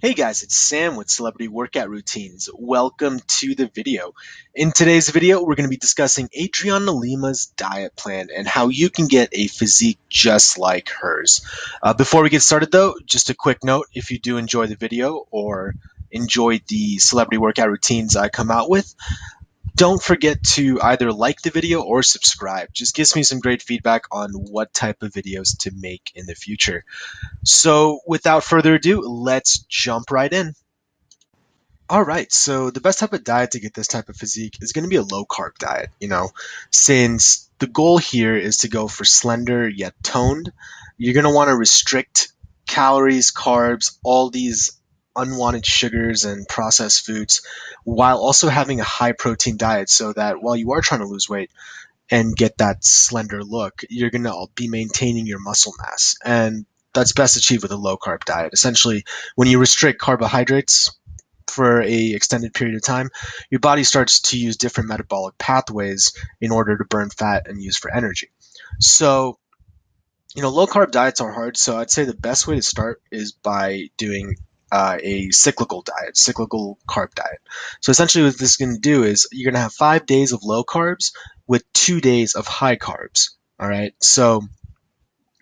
Hey guys, it's Sam with Celebrity Workout Routines. Welcome to the video. In today's video, we're going to be discussing Adriana Lima's diet plan and how you can get a physique just like hers. Before we get started though, just a quick note, if you do enjoy the video or enjoy the celebrity workout routines I come out with, don't forget to either like the video or subscribe. Just gives me some great feedback on what type of videos to make in the future. So, without further ado, let's jump right in. All right, so the best type of diet to get this type of physique is going to be a low carb diet, since the goal here is to go for slender yet toned. You're going to want to restrict calories, carbs, all these unwanted sugars and processed foods while also having a high protein diet so that while you are trying to lose weight and get that slender look, you're going to be maintaining your muscle mass. And that's best achieved with a low carb diet. Essentially, when you restrict carbohydrates, for a extended period of time, your body starts to use different metabolic pathways in order to burn fat and use for energy. So, low carb diets are hard. So I'd say the best way to start is by doing a cyclical diet, cyclical carb diet. So essentially, what this is going to do is you're going to have 5 days of low carbs with 2 days of high carbs. All right. So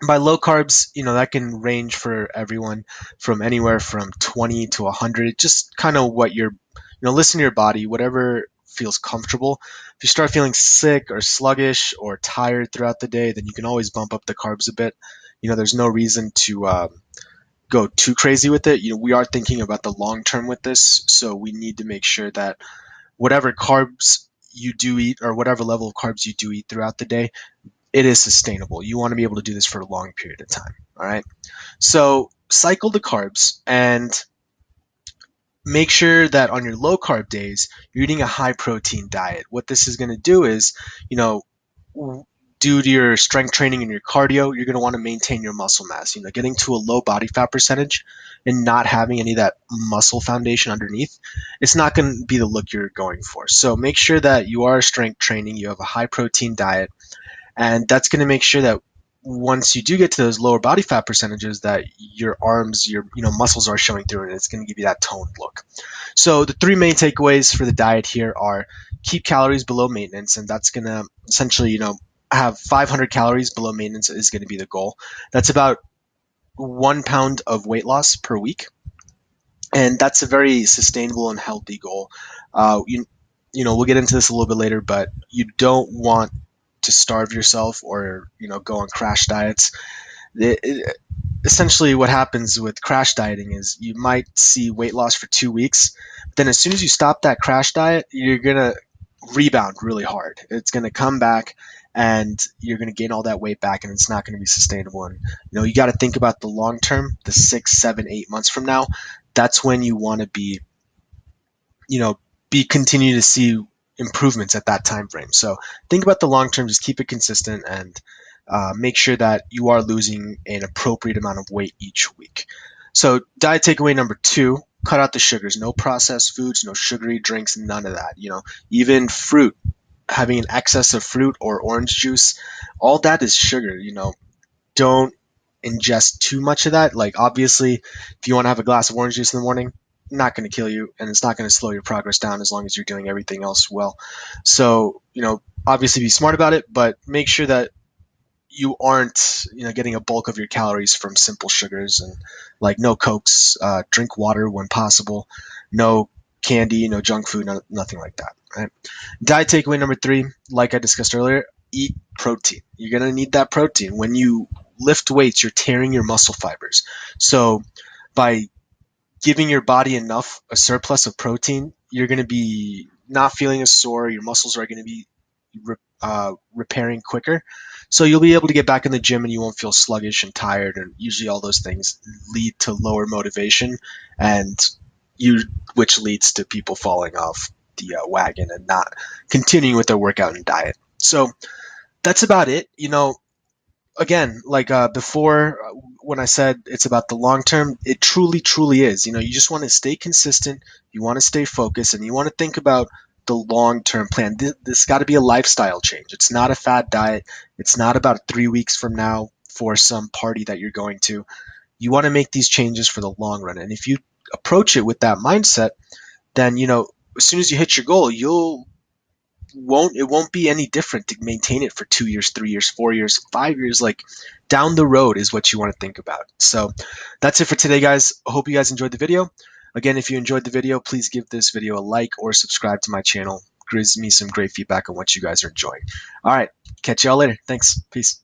by low carbs, that can range for everyone from anywhere from 20 to 100, just kind of what you're, listen to your body, whatever feels comfortable. If you start feeling sick or sluggish or tired throughout the day, then you can always bump up the carbs a bit. There's no reason to go too crazy with it. We are thinking about the long term with this, so we need to make sure that whatever carbs you do eat or whatever level of carbs you do eat throughout the day, it is sustainable. You want to be able to do this for a long period of time. All right. So cycle the carbs and make sure that on your low carb days, you're eating a high protein diet. What this is going to do is, you know, due to your strength training and your cardio, you're going to want to maintain your muscle mass. Getting to a low body fat percentage and not having any of that muscle foundation underneath, it's not going to be the look you're going for. So make sure that you are strength training, you have a high protein diet, and that's going to make sure that once you do get to those lower body fat percentages, that your arms, your muscles are showing through, and it's going to give you that toned look. So the three main takeaways for the diet here are: keep calories below maintenance, and that's going to essentially have 500 calories below maintenance is going to be the goal. That's about 1 pound of weight loss per week, and that's a very sustainable and healthy goal. We'll get into this a little bit later, but you don't want to starve yourself or go on crash diets. Essentially, what happens with crash dieting is you might see weight loss for 2 weeks, but then as soon as you stop that crash diet, you're gonna rebound really hard. It's gonna come back, and you're gonna gain all that weight back, and it's not gonna be sustainable. And you got to think about the long term, the 6, 7, 8 months from now. That's when you want to be, you know, continue to see improvements at that time frame. So think about the long term, just keep it consistent, and make sure that you are losing an appropriate amount of weight each week. So diet takeaway number two: cut out the sugars. No processed foods, no sugary drinks, none of that. Even fruit, having an excess of fruit or orange juice, all that is sugar. Don't ingest too much of that. Like, obviously, if you want to have a glass of orange juice in the morning, not going to kill you, and it's not going to slow your progress down as long as you're doing everything else well. So, obviously be smart about it, but make sure that you aren't, getting a bulk of your calories from simple sugars, and like no cokes, drink water when possible, no candy, no junk food, nothing like that. Right? Diet takeaway number three, like I discussed earlier: eat protein. You're gonna need that protein. When you lift weights, you're tearing your muscle fibers. So by giving your body enough, a surplus of protein, you're going to be not feeling as sore. Your muscles are going to be repairing quicker. So you'll be able to get back in the gym and you won't feel sluggish and tired. And usually all those things lead to lower motivation, and which leads to people falling off the wagon and not continuing with their workout and diet. So that's about it. Again, like before, when I said it's about the long term, it truly, truly is. You just want to stay consistent, you want to stay focused, and you want to think about the long term plan. This got to be a lifestyle change. It's not a fad diet. It's not about 3 weeks from now for some party that you're going to. You want to make these changes for the long run. And if you approach it with that mindset, then as soon as you hit your goal, it won't be any different to maintain it for 2 years, 3 years, 4 years, 5 years. Like down the road is what you want to think about. So that's it for today, guys. I hope you guys enjoyed the video. Again, if you enjoyed the video, please give this video a like or subscribe to my channel. Gives me some great feedback on what you guys are enjoying. All right, catch y'all later. Thanks. Peace.